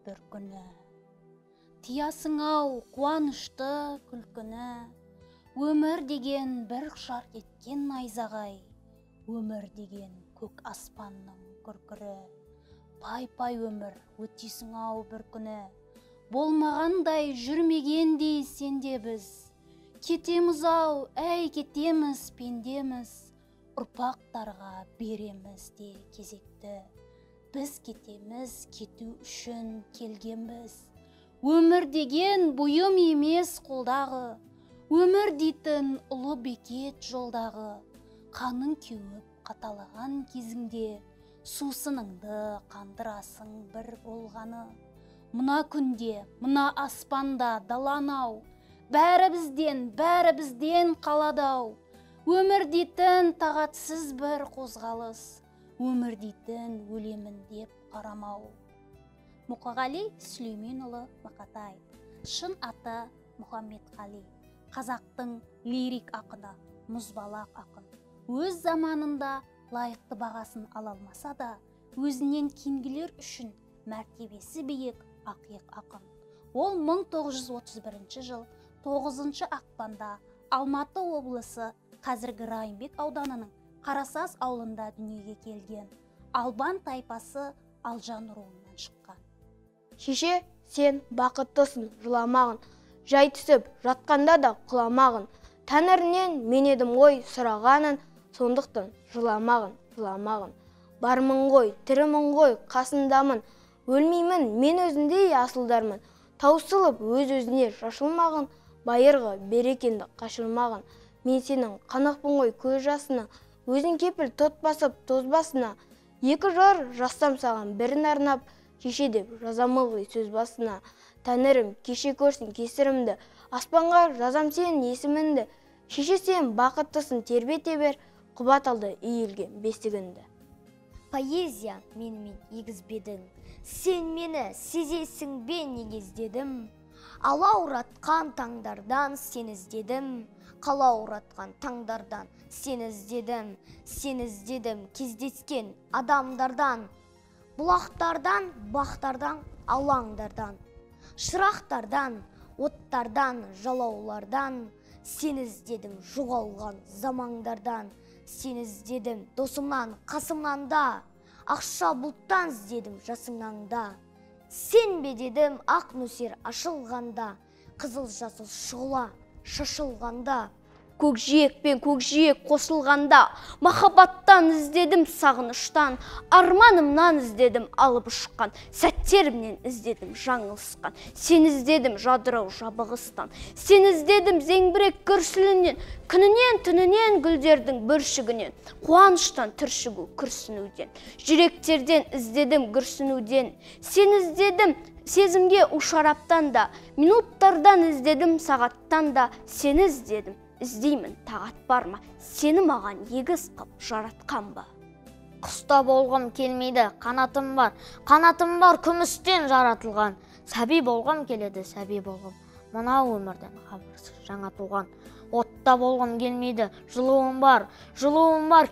бір күні. Тиясың ау қуанышты күлкіні, өмір деген бір жарқ еткен найзағай, өмір деген көк аспанның күркірі. Пай-пай өмір өтесің ау бір күні, болмағандай жүрмегендей сенде біз. Кетеміз ау, әй кетеміз, пендеміз, ұрпақтарға береміз де кезекті. Біз кетеміз, кету үшін келгенбіз. Өмір деген бұйым емес қолдағы, өмір дейтін ұлы бекет жолдағы. Қаның кеуіп қаталаған кезіңде, сусыныңды қандырасың бір болғаны. Мына күнде, мына аспанда даланау, бәрі бізден қаладау. Өмір дейтін тағатсыз бір қозғалыс, өмір дейтін өлемін деп қарамау. Мұқағали Сүлейменұлы Мақатай. Шын аты Мұхаммедқали. Қазақтың лирик ақыны, мұзбалақ ақын. Өз заманында лайықты бағасын ала алмаса да, өзінен кейінгілер үшін мәртебесі биік ақиық ақын. Ол 1931 жыл 9 ақпанда Алматы облысы қазіргі Райымбек ауданының Қарасаз ауылында дүниеге келген. Албан тайпасы Алжан руынан шыққан. Шеше, сен бақыттысың, жыламағын, жай түсіп жатқанда да құламағын. Тәңірінен мен едім ғой сұрағанын, сондықтан жыламағын. Бармын ғой, тірімін ғой, қасындамын, өлмеймін, мен өзіндей асылдармын. Таусылып өз-өзіне шашылмағын, байырғы берекенді қашылмағын. Мен сенің қанықпын ғой көз жасына, өзін кепіл тот басып тозбасына. Екі жар жазсам саған бірін арнап, шеше деп жазамылғый сөз басына. Тәңірім кеше көрсін кесірімді, аспанға жазам сен есімінді. Шеше сен бақыттысың тербете бер, құбат алды иілген бесігінді. Поэзия менімен егізбедің, сен мені сезесің бе неге іздедім. Алауратқан таңдардан сен іздедім, қалауратқан таңдардан сен іздедім, кездескен адамдардан, бұлақтардан, бақтардан, алаңдардан, шырақтардан, оттардан, жалаулардан, сен іздедім жоғалған замаңдардан, сен іздедім досымнан, қасымнан да, ақша бұлттан іздедім жасыңнан да. Сен бе дедім ақ нөсер ашылғанда, қызыл жасыл шұғыла шашылғанда. Көкжиек пен көкжиек қосылғанда, махаббаттан іздедім сағыныштан, арманымнан іздедім алып ұшқан, сәттерімнен іздедім жаңылысқан. Сен іздедім жадырау жабығыстан, сен іздедім зеңбірек күрсілінен, күнінен түнінен гүлдердің бүршігінен, қуаныштан түршігу күрсінуден, жүректерден іздедім күрсінуден. Сен іздедім сезімге ушараптан да, минуттардан іздедім сағаттан да, сені іздедім. Іздеймін тағат бар ма, сені маған егіз қып жаратқан ба? Құста болғым келмейді, қанатым бар күмістен жаратылған. Сәби болғым келеді, сәби болғым, мына өмірден хабарсыз жаңа туған. Отта болғым келмейді, жылуым бар,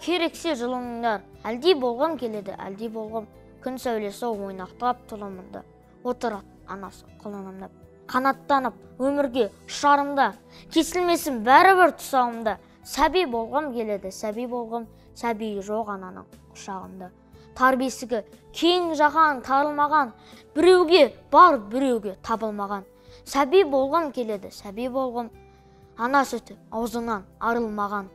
керексе жылыңдар. Әлди болғым келеді, әлди болғым, күн сәулесі ойнақтап тұлымында. Отырат анасы құлынымдап. Қанаттанып өмірге ұшарымда, кесілмесін бәрібір тұсауымда. Сәби болғым келеді, сәби болғым, сәби жоқ ананың құшағында. Тар бесігі кең жаһан тарылмаған, біреуге бар біреуге табылмаған. Сәби болғым келеді, сәби болғым, ана сүті аузынан арылмаған.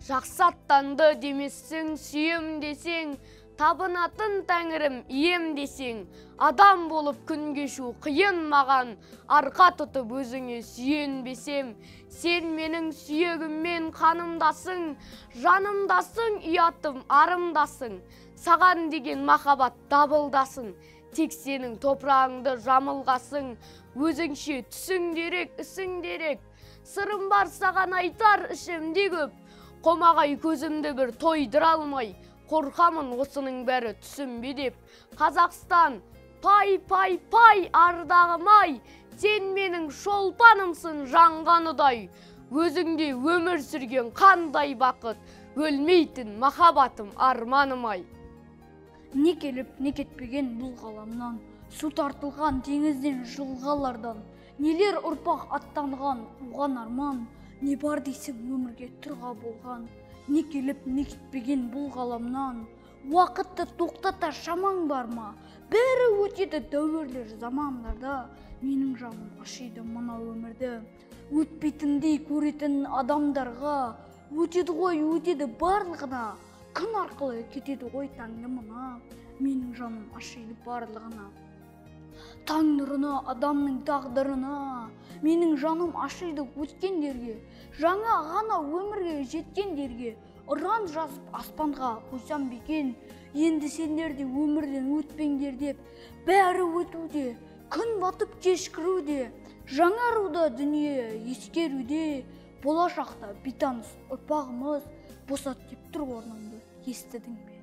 Жақсы аттанды демессің, сүйем десең, табынатын тәңірім ием десең, адам болып күн кешу қиын маған, арқа тұтып өзіңе сүйенбесем. Сен менің сүйегіммен қанымдасың, жанымдасың, ұятым арымдасың. Саған деген махаббат дабылдасың, тек сенің топырағыңды жамылғасың. Өзіңше түсің дерек, ісің дерек, сырым бар саған айтар ішімде көп. Қомағай көзімді бір тойдыра алмай, қорқамын осының бәрі түсінбе деп. Қазақстан, пай ардағым ай, сен менің шолпанымсың жанғаныдай. Өзіңде өмір сүрген қандай бақыт, өлмейтін махаббатым арманым ай. Не келіп, не кетпеген бұл ғаламнан, су тартылған теңізден жылғалардан, нелер ұрпақ аттанған қуған арман, не бар дейсің өмірге тұрға болған, не келіп не кетпеген бұл ғаламнан. Уақытты тоқтата шамаң бар ма? Бәрі өтеді дәуірлер замандарда, менің жаным ашиды мына өмірді. Өтпейтіндей көретін адамдарға, өтеді ғой, өтеді барлығына, күн арқылы кетеді ғой таңды мына, менің жаным ашиды барлығына. Таң нұрына, адамның тағдырына, менің жаным ашиды өткендерге, жаңа ғана өмірге жеткендерге, ұран жазып аспанға қойсам бекен, енді сендер де өмірден өтпеңдер деп, бәрі өтуде, күн батып кешкіруде, жаңаруда дүние ескеруде, болашақта бейтаныс ұрпағымыз босат деп тұр орныңды, естідің бе?